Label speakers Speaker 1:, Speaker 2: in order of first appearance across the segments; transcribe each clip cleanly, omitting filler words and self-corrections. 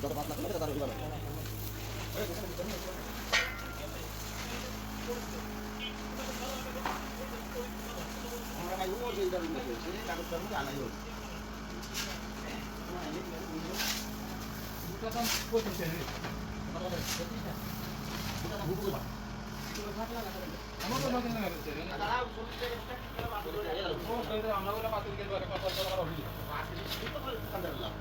Speaker 1: যত পাতলা করে তার ভালো। আমরা ভাই ও যে ইদার মধ্যে সেই কাগজটার মধ্যে আনাই হল। দুটো দাম কত ছেড়ে? আমরা বুঝতে পারি। আমাদের লাগে না ছেড়ে। তারা সত্যি আমরা ওটা পাতুল কে করে কথা বলা হবে। আলহামদুলিল্লাহ।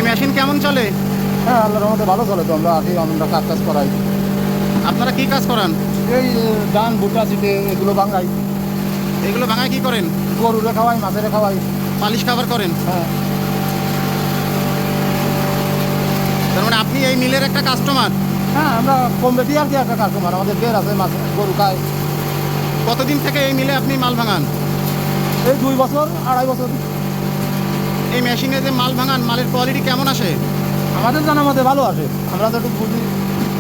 Speaker 2: মেশিন কেমন চলে?
Speaker 3: হ্যাঁ, আল্লাহর রহমতে ভালো চলে। তো আমরা কাজ করাই।
Speaker 2: আপনারা কি কাজ করান?
Speaker 3: এই ধান ভুট্টা চিটে এগুলো ভাঙাই।
Speaker 2: এগুলো ভাঙায় কি করেন?
Speaker 3: গরুরে খাওয়াই, মাছেরে খাওয়াই,
Speaker 2: পালিশ খাবার করেন।
Speaker 3: হ্যাঁ।
Speaker 2: তার মানে আপনি এই মিলের একটা কাস্টমার?
Speaker 3: হ্যাঁ, আমরা কম বেশি আর কি একটা কাস্টমার। আমাদের বের আছে, মাছ গরু খায়।
Speaker 2: কতদিন থেকে এই মিলে আপনি মাল ভাঙান?
Speaker 3: এই 2 বছর 2.5 বছর।
Speaker 2: এই মেশিনে যে মাল ভাঙান, মালের কোয়ালিটি কেমন আসে?
Speaker 3: আমাদের জানার মধ্যে ভালো আসে। আমরা তো একটু বুঝি,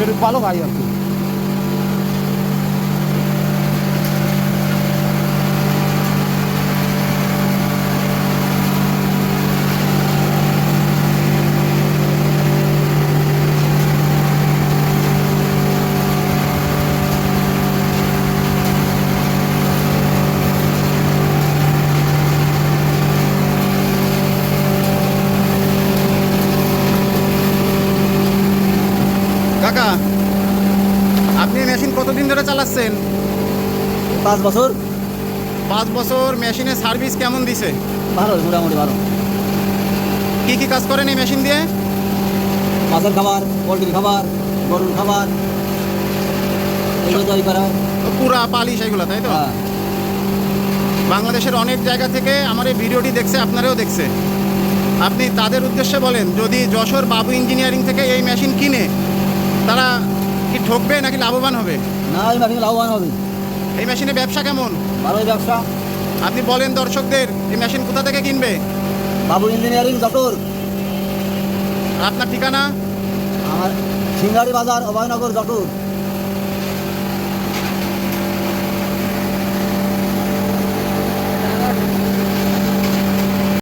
Speaker 3: একটু ভালো খাই আর কি।
Speaker 2: কাকা, আপনি মেশিন কতদিন ধরে চালাচ্ছেন?
Speaker 1: 5 বছর।
Speaker 2: 5 বছর। মেশিনের সার্ভিস কেমন দিছে?
Speaker 1: ভালো, মোটামুটি ভালো।
Speaker 2: কি কি কাজ করেন এই মেশিন দিয়ে?
Speaker 1: মাছের খাবার, পোলট্রির খাবার, গরুর খাবার,
Speaker 4: এগুলো তৈরি করা হয়।
Speaker 2: পুরা পালিশ এগুলো, তাই তো?
Speaker 4: হ্যাঁ।
Speaker 2: বাংলাদেশের অনেক জায়গা থেকে আমার এই ভিডিওটি দেখছে, আপনারাও দেখছে। আপনি তাদের উদ্দেশ্যে বলেন, যদি যশোর বাবু ইঞ্জিনিয়ারিং থেকে এই মেশিন কিনে তারা কি ঠকবে নাকি লাভবান হবে?
Speaker 4: না, এই মেশিন লাভবান হবে।
Speaker 2: এই মেশিনের ব্যবসা কেমন?
Speaker 4: ভালোই ব্যবসা।
Speaker 2: আপনি বলেন দর্শকদের এই মেশিন কোথা থেকে কিনবে?
Speaker 4: বাবু ইঞ্জিনিয়ারিং যশোর।
Speaker 2: আর আপনার ঠিকানা?
Speaker 4: আমার সিঙ্গারি বাজার, অভয়নগর, যশোর।